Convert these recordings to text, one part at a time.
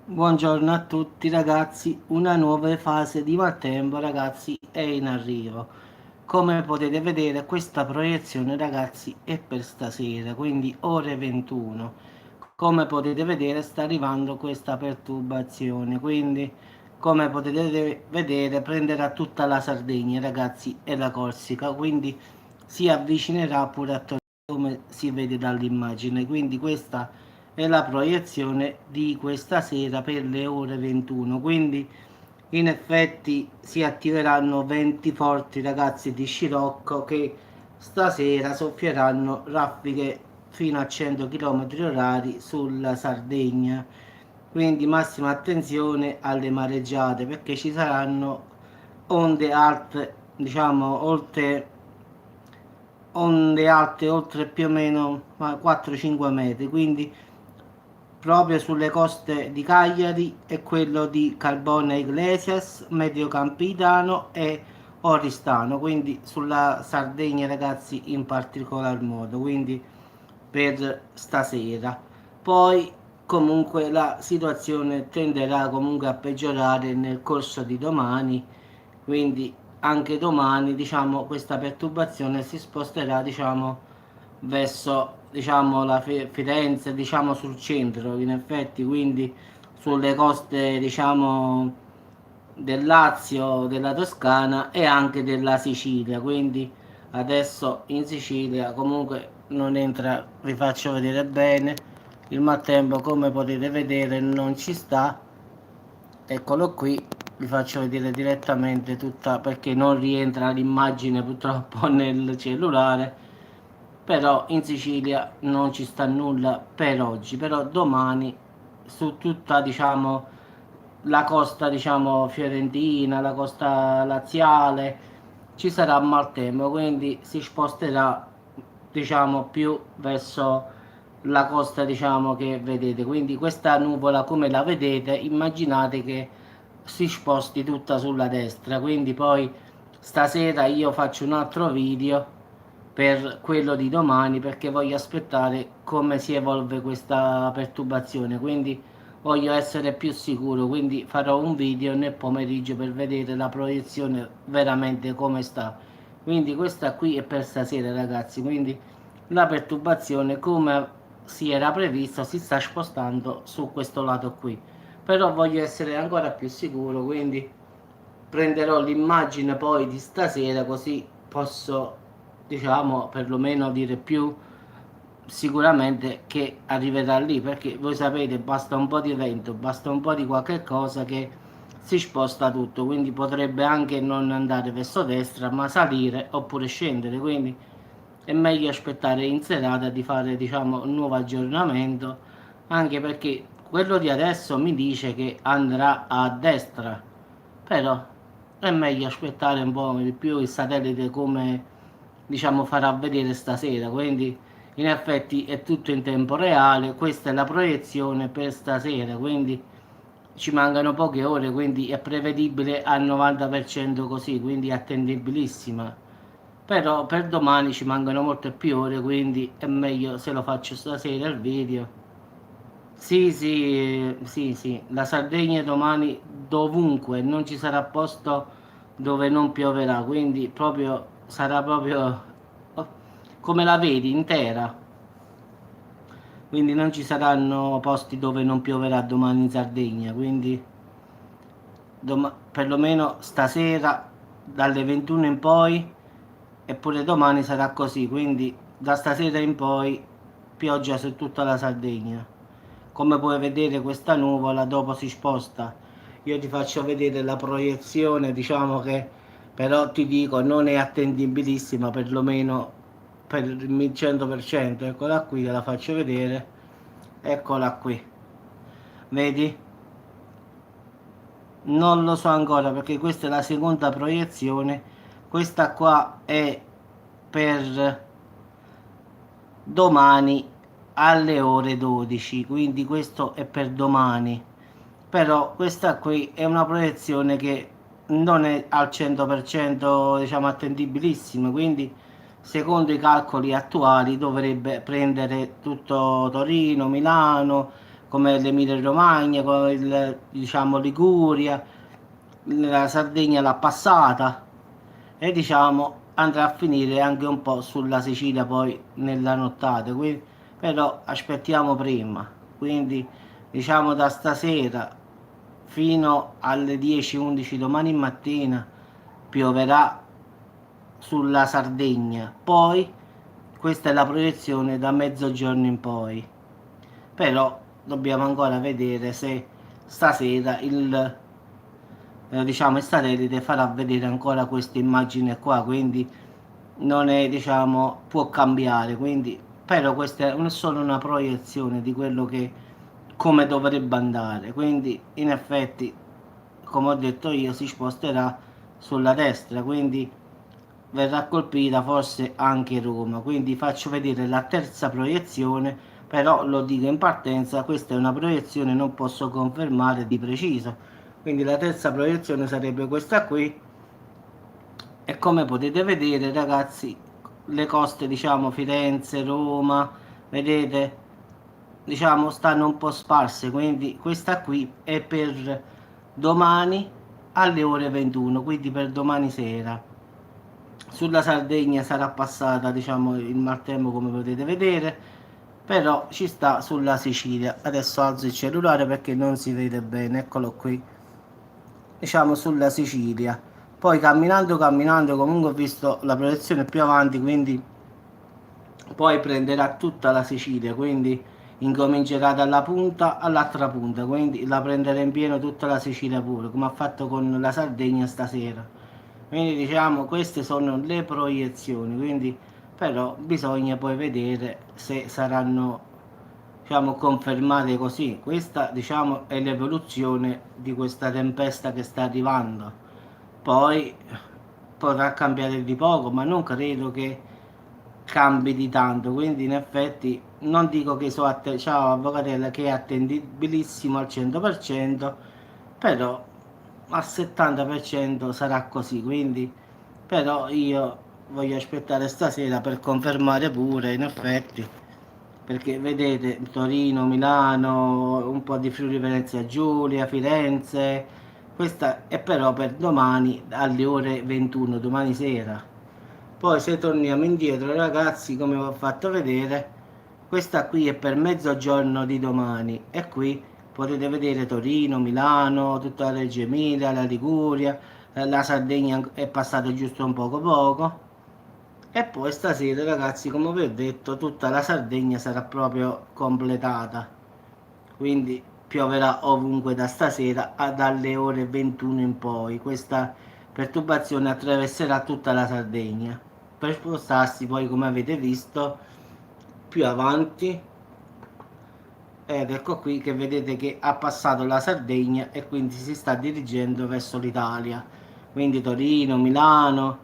Buongiorno a tutti ragazzi, una nuova fase di Maltempo ragazzi è in arrivo. Come potete vedere questa proiezione ragazzi è per stasera, quindi ore 21. Come potete vedere sta arrivando questa perturbazione, quindi come potete vedere prenderà tutta la Sardegna ragazzi e la Corsica, quindi si avvicinerà pure a Torino come si vede dall'immagine, quindi questa è la proiezione di questa sera per le ore 21, quindi in effetti si attiveranno venti forti ragazzi di scirocco che stasera soffieranno raffiche fino a 100 km orari sulla Sardegna, quindi massima attenzione alle mareggiate perché ci saranno onde alte, diciamo onde alte oltre più o meno 4-5 metri, quindi proprio sulle coste di Cagliari e quello di Carbone Iglesias, Mediocampitano e Oristano, quindi sulla Sardegna ragazzi in particolar modo, quindi per stasera. Poi comunque la situazione tenderà comunque a peggiorare nel corso di domani, quindi anche domani diciamo questa perturbazione si sposterà diciamo verso diciamo la Firenze, diciamo sul centro in effetti, quindi sulle coste diciamo del Lazio, della Toscana e anche della Sicilia, quindi adesso in Sicilia comunque non entra, vi faccio vedere bene, il maltempo come potete vedere non ci sta, eccolo qui, vi faccio vedere direttamente tutta perché non rientra l'immagine purtroppo nel cellulare, però in Sicilia non ci sta nulla per oggi, però domani su tutta diciamo la costa diciamo fiorentina, la costa laziale ci sarà maltempo, quindi si sposterà diciamo più verso la costa diciamo che vedete, quindi questa nuvola come la vedete immaginate che si sposti tutta sulla destra, quindi poi stasera io faccio un altro video per quello di domani perché voglio aspettare come si evolve questa perturbazione, quindi voglio essere più sicuro, quindi farò un video nel pomeriggio per vedere la proiezione veramente come sta. Quindi questa qui è per stasera ragazzi, quindi la perturbazione come si era previsto si sta spostando su questo lato qui, però voglio essere ancora più sicuro, quindi prenderò l'immagine poi di stasera così posso diciamo perlomeno dire più sicuramente che arriverà lì, perché voi sapete basta un po' di vento, basta un po' di qualche cosa che si sposta tutto, quindi potrebbe anche non andare verso destra ma salire oppure scendere, quindi è meglio aspettare in serata di fare diciamo un nuovo aggiornamento, anche perché quello di adesso mi dice che andrà a destra, però è meglio aspettare un po' di più il satellite come diciamo farà vedere stasera, quindi in effetti è tutto in tempo reale, questa è la proiezione per stasera, quindi ci mancano poche ore, quindi è prevedibile al 90% così, quindi è attendibilissima, però per domani ci mancano molte più ore, quindi è meglio se lo faccio stasera il video. Sì, sì, sì, sì, la Sardegna domani dovunque, non ci sarà posto dove non pioverà, quindi proprio sarà proprio oh, come la vedi, intera. Quindi non ci saranno posti dove non pioverà domani in Sardegna, quindi perlomeno stasera dalle 21 in poi eppure domani sarà così, quindi da stasera in poi pioggia su tutta la Sardegna. Come puoi vedere questa nuvola dopo si sposta. Io ti faccio vedere la proiezione, diciamo che però ti dico non è attendibilissima perlomeno per il 100%. Eccola qui, te la faccio vedere. Eccola qui. Vedi? Non lo so ancora perché questa è la seconda proiezione. Questa qua è per domani alle ore 12, quindi questo è per domani, però questa qui è una proiezione che non è al 100% diciamo attendibilissima, quindi secondo i calcoli attuali dovrebbe prendere tutto Torino, Milano, come l'Emilia Romagna, come diciamo Liguria, la Sardegna l'ha passata e diciamo andrà a finire anche un po' sulla Sicilia poi nella nottata, quindi, però aspettiamo prima, quindi diciamo da stasera fino alle 10-11 domani mattina pioverà sulla Sardegna, poi questa è la proiezione da mezzogiorno in poi, però dobbiamo ancora vedere se stasera diciamo il satellite farà vedere ancora questa immagine qua, quindi non è, diciamo, può cambiare, quindi però questa è solo una proiezione di quello che come dovrebbe andare, quindi in effetti come ho detto io si sposterà sulla destra, quindi verrà colpita forse anche Roma, quindi faccio vedere la terza proiezione, però lo dico in partenza, questa è una proiezione, non posso confermare di preciso, quindi la terza proiezione sarebbe questa qui e come potete vedere ragazzi le coste, diciamo Firenze, Roma, vedete, diciamo stanno un po' sparse, quindi questa qui è per domani alle ore 21, quindi per domani sera. Sulla Sardegna sarà passata, diciamo, il maltempo come potete vedere, però ci sta sulla Sicilia. Adesso alzo il cellulare perché non si vede bene, eccolo qui, diciamo sulla Sicilia. Poi camminando comunque ho visto la proiezione più avanti, quindi poi prenderà tutta la Sicilia, quindi incomincerà dalla punta all'altra punta, quindi la prenderà in pieno tutta la Sicilia pure, come ha fatto con la Sardegna stasera. Quindi diciamo queste sono le proiezioni, quindi però bisogna poi vedere se saranno, diciamo, confermate così. Questa, diciamo, è l'evoluzione di questa tempesta che sta arrivando. Poi potrà cambiare di poco, ma non credo che cambi di tanto, quindi in effetti non dico che ciao avvocatella che è attendibilissimo al 100%, però al 70% sarà così, quindi però io voglio aspettare stasera per confermare pure in effetti, perché vedete Torino, Milano, un po' di Friuli Venezia Giulia, Firenze, questa è però per domani alle ore 21, domani sera. Poi se torniamo indietro ragazzi, come vi ho fatto vedere, questa qui è per mezzogiorno di domani e qui potete vedere Torino, Milano, tutta la Reggio Emilia, la Liguria, la Sardegna è passata giusto un poco e poi stasera ragazzi, come vi ho detto, tutta la Sardegna sarà proprio completata, quindi pioverà ovunque da stasera dalle ore 21 in poi. Questa perturbazione attraverserà tutta la Sardegna per spostarsi poi, come avete visto, più avanti, ed ecco qui che vedete che ha passato la Sardegna e quindi si sta dirigendo verso l'Italia, quindi Torino, Milano,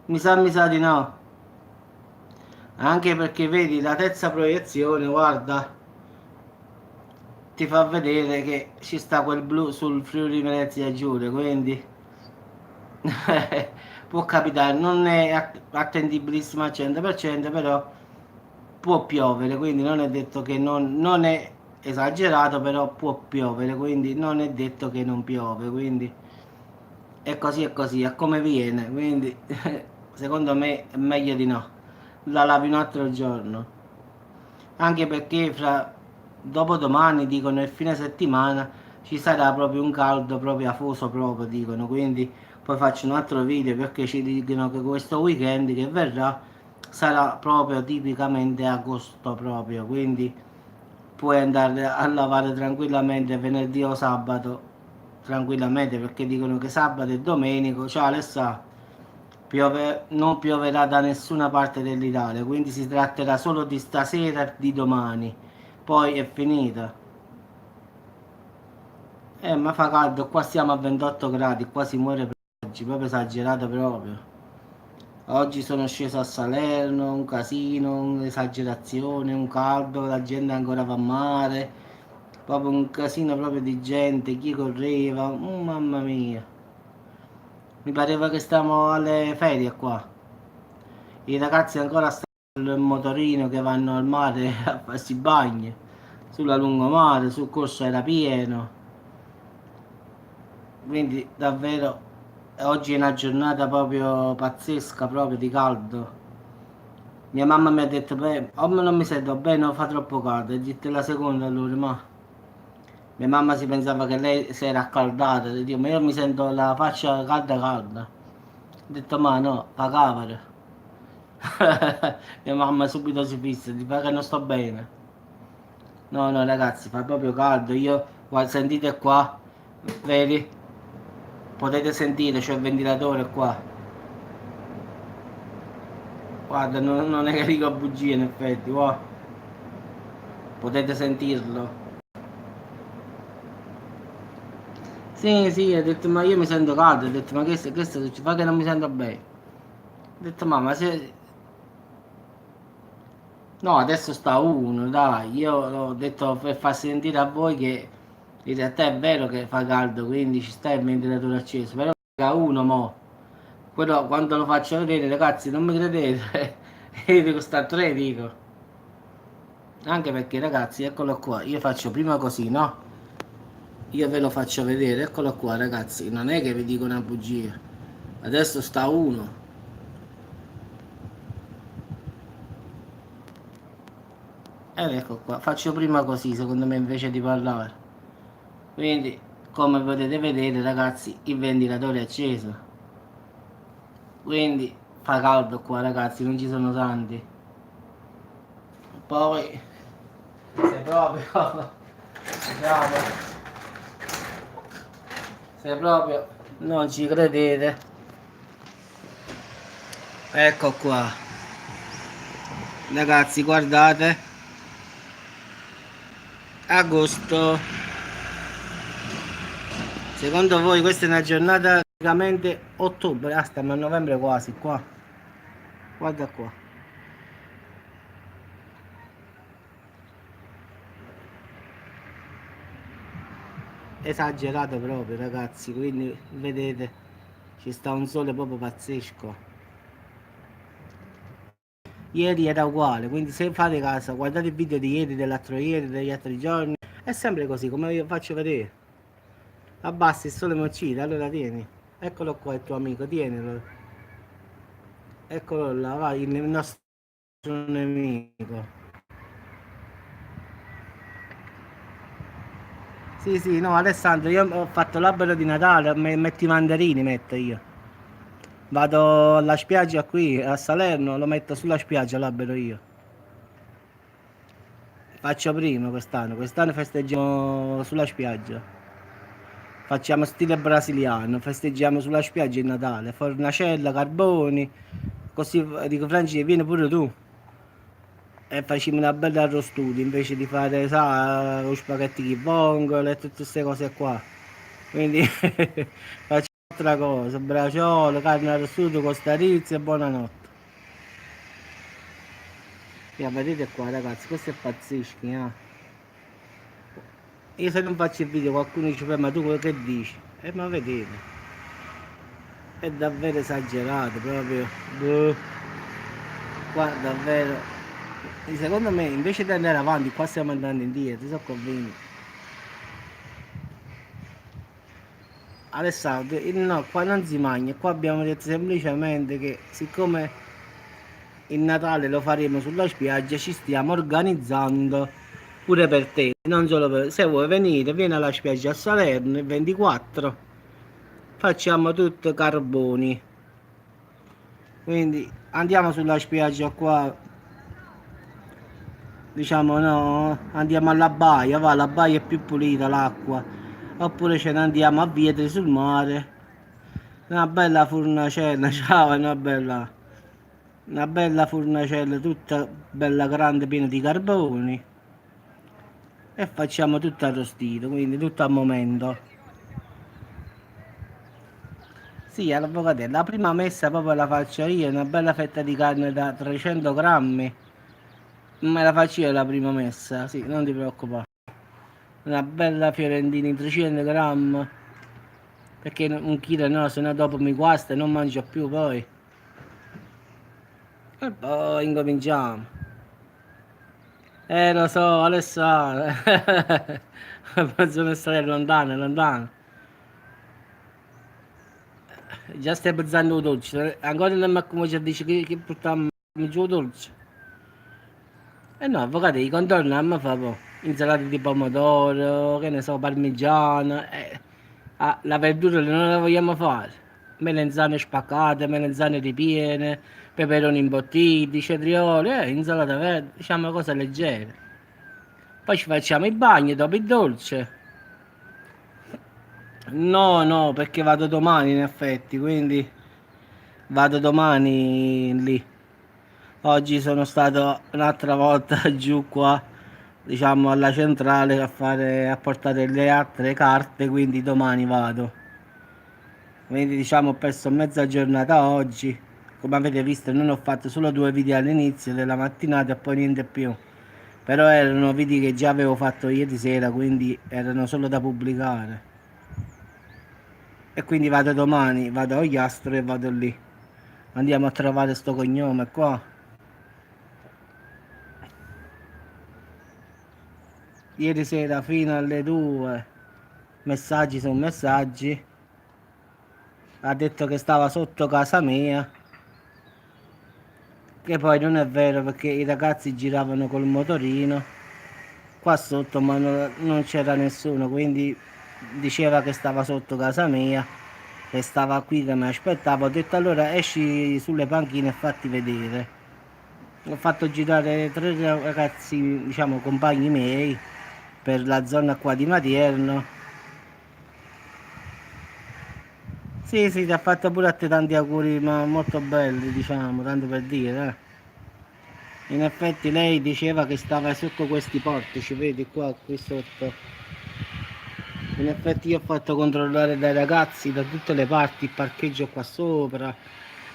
mi sa di no, anche perché vedi la terza proiezione, guarda, ti fa vedere che ci sta quel blu sul Friuli Venezia Giulia, quindi può capitare, non è attendibilissimo al 100%, però può piovere, quindi non è detto che non è esagerato, però può piovere, quindi non è detto che non piove, quindi è così, è come viene, quindi secondo me è meglio di no, la lavi un altro giorno, anche perché fra dopodomani dicono il fine settimana ci sarà proprio un caldo proprio afoso proprio dicono, quindi poi faccio un altro video perché ci dicono che questo weekend che verrà sarà proprio tipicamente agosto proprio, quindi puoi andare a lavare tranquillamente venerdì o sabato tranquillamente, perché dicono che sabato e domenica, ciao Alessà, non pioverà da nessuna parte dell'Italia, quindi si tratterà solo di stasera e di domani, poi è finita. Ma fa caldo, qua siamo a 28 gradi, qua si muore per oggi, proprio esagerato proprio. Oggi sono sceso a Salerno, un casino, un'esagerazione, un caldo, la gente ancora va a mare, proprio un casino proprio di gente, chi correva, mamma mia. Mi pareva che stiamo alle ferie qua. I ragazzi ancora stanno sul motorino che vanno al mare a farsi bagni. sulla lungomare, sul corso era pieno, quindi davvero oggi è una giornata proprio pazzesca, proprio di caldo. Mia mamma mi ha detto, beh, o non mi sento bene o fa troppo caldo, e dite la seconda allora, ma mia mamma si pensava che lei si era accaldata, e dico, ma io mi sento la faccia calda calda. Ho detto, ma no, fa cavolo. Mia mamma subito si fissa, ti fa che non sto bene. No, no, ragazzi, fa proprio caldo. Io, guarda, sentite qua, vedi? Potete sentire, c'è il ventilatore qua. Guarda, non è che dico bugie in effetti, wow. Potete sentirlo. Sì, sì, ha detto, ma io mi sento caldo. Ho detto, ma che ci fa che non mi sento bene? Ho detto, ma se... No, adesso sta uno, dai. Io ho detto per far sentire a voi che in realtà è vero che fa caldo, quindi ci sta il ventilatore acceso. Però sta uno, mo. Quello quando lo faccio vedere, ragazzi, non mi credete. Io dico sta tre, dico. Anche perché, ragazzi, eccolo qua. Io faccio prima così, no? Io ve lo faccio vedere, eccolo qua, ragazzi. Non è che vi dico una bugia. Adesso sta uno. Ed ecco qua. Faccio prima così, secondo me, invece di parlare. Quindi, come potete vedere, ragazzi, il ventilatore è acceso. Quindi, fa caldo qua, ragazzi, non ci sono santi. Poi, se proprio... Diciamo, se proprio non ci credete, ecco qua, ragazzi, guardate, agosto. Secondo voi questa è una giornata praticamente ottobre? Ah, stiamo a novembre quasi qua. Guarda qua. Esagerato proprio, ragazzi, quindi vedete, ci sta un sole proprio pazzesco. Ieri era uguale, quindi se fate caso, guardate il video di ieri, dell'altro ieri, degli altri giorni, è sempre così, come vi faccio vedere. Abbassi il sole mi uccide, allora tieni. Eccolo qua il tuo amico, tienilo. Eccolo là, vai, il nostro nemico. Sì, sì, no, Alessandro, io ho fatto l'albero di Natale, metti i mandarini, metto io. Vado alla spiaggia qui, a Salerno, lo metto sulla spiaggia l'albero io. Faccio prima quest'anno festeggiamo sulla spiaggia. Facciamo stile brasiliano, festeggiamo sulla spiaggia il Natale, fornacella, carboni, così dico Franci, vieni pure tu. E facciamo una bella arrostuta invece di fare, sa, lo spaghetti di vongole e tutte queste cose qua. Quindi facciamo altra cosa, braciolo, carne arrostuta, costarizzi e buonanotte. Ja, vedete qua ragazzi, questo è pazzesco, Io se non faccio il video qualcuno dice, "Beh, ma tu quello che dici? Ma vedete, è davvero esagerato, proprio. Boh, qua davvero. Secondo me invece di andare avanti, qua stiamo andando indietro, sono convinto. Alessandro, no, qua non si mangia, qua abbiamo detto semplicemente che siccome il Natale lo faremo sulla spiaggia, ci stiamo organizzando pure per te, non solo per... Se vuoi venire, vieni alla spiaggia a Salerno il 24, facciamo tutto carboni, quindi andiamo sulla spiaggia qua, diciamo no, andiamo alla baia, va, la baia è più pulita l'acqua, oppure ce ne andiamo a Vietri sul mare, una bella furnacella, ciao, una bella furnacella tutta bella grande piena di carboni e facciamo tutto arrostito, quindi tutto al momento. Sì, all'avvocatella, la prima messa proprio la faccio io, una bella fetta di carne da 300 grammi, me la faccio io la prima messa, sì, non ti preoccupare. Una bella fiorentina di 300 grammi, perché un chilo no, se no dopo mi guasta e non mangio più poi. E poi incominciamo. Lo so, Alessandro. Bisogna stare lontano, lontano. Già stai pensando al dolce. Ancora non mi comincia a dire che portiamo giù dolce. Eh no, avvocato, i contorni non mi fa po'. Insalata di pomodoro, che ne so, parmigiano. La verdura non la vogliamo fare. Melanzane spaccate, melanzane ripiene, peperoni imbottiti, cetrioli, insalata verde, diciamo cose leggere. Poi ci facciamo i bagni dopo il dolce. No, no, perché vado domani in effetti, quindi vado domani lì. Oggi sono stato un'altra volta giù qua, diciamo alla centrale a portare le altre carte, quindi domani vado. Quindi diciamo ho perso mezza giornata oggi. Come avete visto non ho fatto solo due video all'inizio della mattinata e poi niente più. Però erano video che già avevo fatto ieri sera, quindi erano solo da pubblicare. E quindi vado domani, vado a Ogliastro e vado lì. Andiamo a trovare sto cognome qua. Ieri sera fino alle 2, messaggi su messaggi. Ha detto che stava sotto casa mia. Che poi non è vero perché i ragazzi giravano col motorino qua sotto, ma non c'era nessuno. Quindi diceva che stava sotto casa mia e stava qui che mi aspettava. Ho detto allora esci sulle panchine e fatti vedere. Ho fatto girare tre ragazzi, diciamo compagni miei, per la zona qua di Matierno. Sì, sì, ti ha fatto pure a te tanti auguri, ma molto belli, diciamo, tanto per dire. In effetti lei diceva che stava sotto questi portici, vedi qua, qui sotto. In effetti io ho fatto controllare dai ragazzi da tutte le parti il parcheggio qua sopra.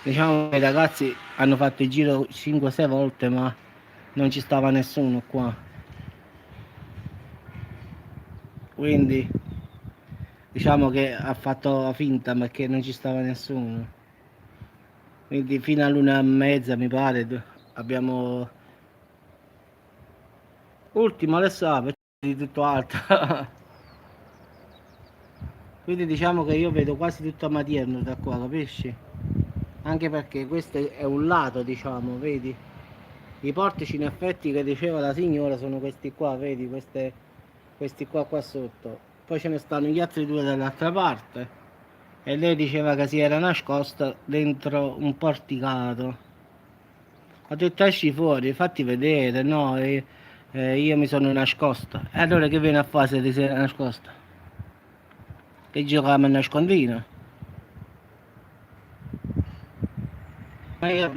Diciamo che i ragazzi hanno fatto il giro 5-6 volte, ma non ci stava nessuno qua. Quindi diciamo che ha fatto finta perché non ci stava nessuno. Quindi fino all'1:30 mi pare abbiamo ultimo adesso di tutto alto. Quindi diciamo che io vedo quasi tutto a Matierno da qua, capisci? Anche perché questo è un lato, diciamo, vedi? I portici in effetti che diceva la signora sono questi qua, vedi? Questi qua sotto. Poi ce ne stanno gli altri due dall'altra parte. E lei diceva che si era nascosta dentro un porticato. Ho detto esci fuori, fatti vedere, no? Io mi sono nascosta. E allora che viene a fare se ti sei nascosta? Che giocavamo a nascondino? Ma io,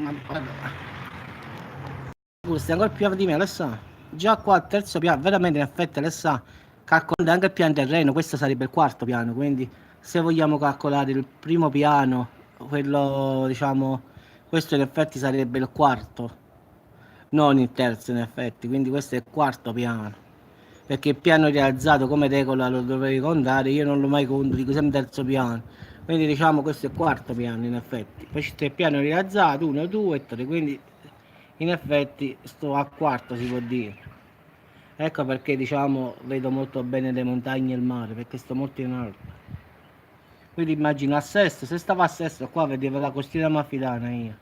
stai ancora più di me, Alessà. Già qua al terzo piano, veramente in effetti Alessà, calcolando anche il piano terreno, questo sarebbe il quarto piano, quindi se vogliamo calcolare il primo piano, quello diciamo, questo in effetti sarebbe il quarto, non il terzo in effetti, quindi questo è il quarto piano. Perché il piano realizzato come regola lo dovevi contare, io non lo mai conto, dico sempre terzo piano. Quindi diciamo questo è il quarto piano in effetti. Poi c'è il piano realizzato, 1, 2, 3, quindi in effetti sto a quarto si può dire. Ecco perché diciamo vedo molto bene le montagne e il mare, perché sto molto in alto. Quindi immagino a sesto, se stavo a sesto qua vedevo la costiera amalfitana io.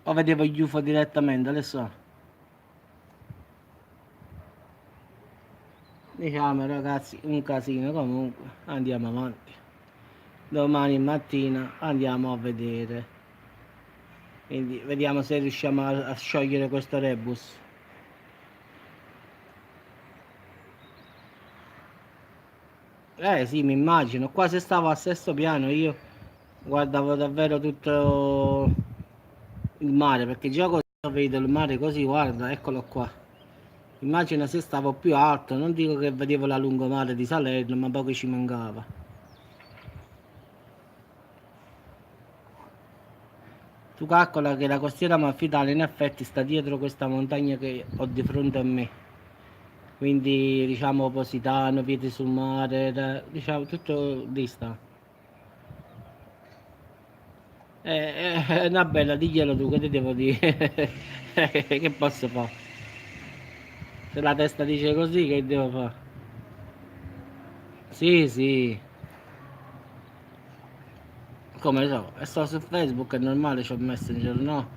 O vedevo gli UFO direttamente, adesso. Diciamo ragazzi, un casino comunque, andiamo avanti. Domani mattina andiamo a vedere. Quindi vediamo se riusciamo a sciogliere questo rebus. Sì, mi immagino. Qua se stavo al sesto piano io guardavo davvero tutto il mare, perché già così vedo il mare così, guarda, eccolo qua. Immagina se stavo più alto, non dico che vedevo la lungomare di Salerno, ma poco ci mancava. Tu calcola che la costiera amalfitana in effetti sta dietro questa montagna che ho di fronte a me. Quindi diciamo Positano, Piedi sul Mare, diciamo tutto lì sta. È una bella, diglielo tu, che ti devo dire? Che posso fare? Se la testa dice così, che devo fare? Sì, sì. Come so? E sto su Facebook, è normale, c'ho Messenger, no?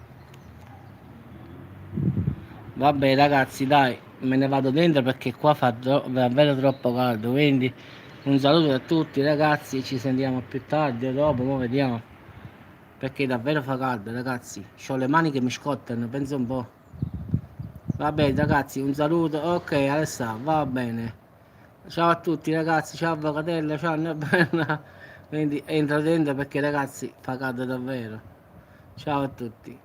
Vabbè ragazzi, dai, me ne vado dentro perché qua fa davvero troppo caldo, quindi un saluto a tutti ragazzi, ci sentiamo più tardi o dopo, mo vediamo. Perché davvero fa caldo ragazzi, ho le mani che mi scottano, pensa un po'. Vabbè ragazzi, un saluto, ok Alessà, va bene. Ciao a tutti ragazzi, ciao Avvocatella, ciao Anna Bella. Quindi entra dentro perché ragazzi fa caldo davvero. Ciao a tutti.